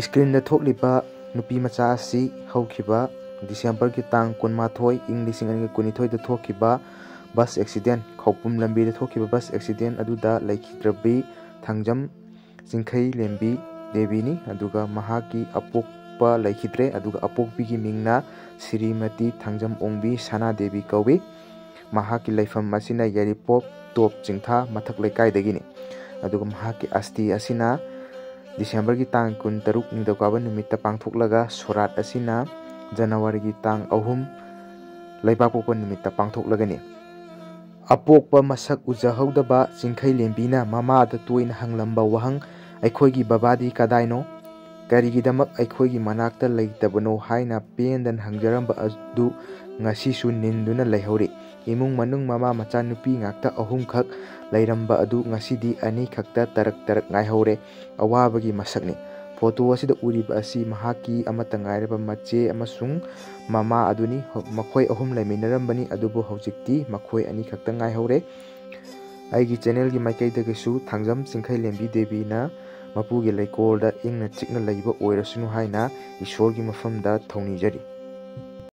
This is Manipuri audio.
स्क्रीन थोक्लिबा नुपी मचा असी हौखिबा डिसेंबर की तांग 12 ꯏꯪ 2012 थोखिबा बस एक्सीडेंट खौपुम लंबी थोखिबा बस एक्सीडेंट अदुदा लैखिद्रबी थांजम चिंखै लेंबी देवीनी अदुगा महाकी अपोक्पा लैखिद्रे अदुगा अपोक्पीगी मिंगना श्रीमती थांजम ओंबी सना देवी कौवी महाकी लैफम असिना यारिपोप टॉप चिंथा मथक लैकाइदगिनी अदुगा महाकी अस्थि असिना डिसेंबर की तांग 13 निदौकाबा नुमित्ता पांगथोकलगा सोरात असिना जनवरी की तांग 3 लैबापोकपा नुमित्ता पांगथोकलगनी अपोक्पा मसक उजहौदबा चिंखै लेंबीना ममादा तोइना हंगलंबा वहंग अखोइगी बाबादी कदाइनो करिगिदमक अखोइगी मनाक्ता लैतबनो हाइना पेंदन हंगजरंबा अदु ngasisu ninduna laihori imung manung mama macha nupi ngakta ahum khak lairamba adu ngasidi ani khakta tarak ngaihore awabagi masakni photo asida uriba asi mahaki amata ngairaba mache amasung mama aduni makhoi ahum laiminarambani adubu hojikti makhoi ani khakta ngaihore aigi channel gi maikai dagasu thangjam chingkhai lembi devi na mapugi laikolda ingna chikna laiba oirasunu haina ishor gi mafamda thongni jari।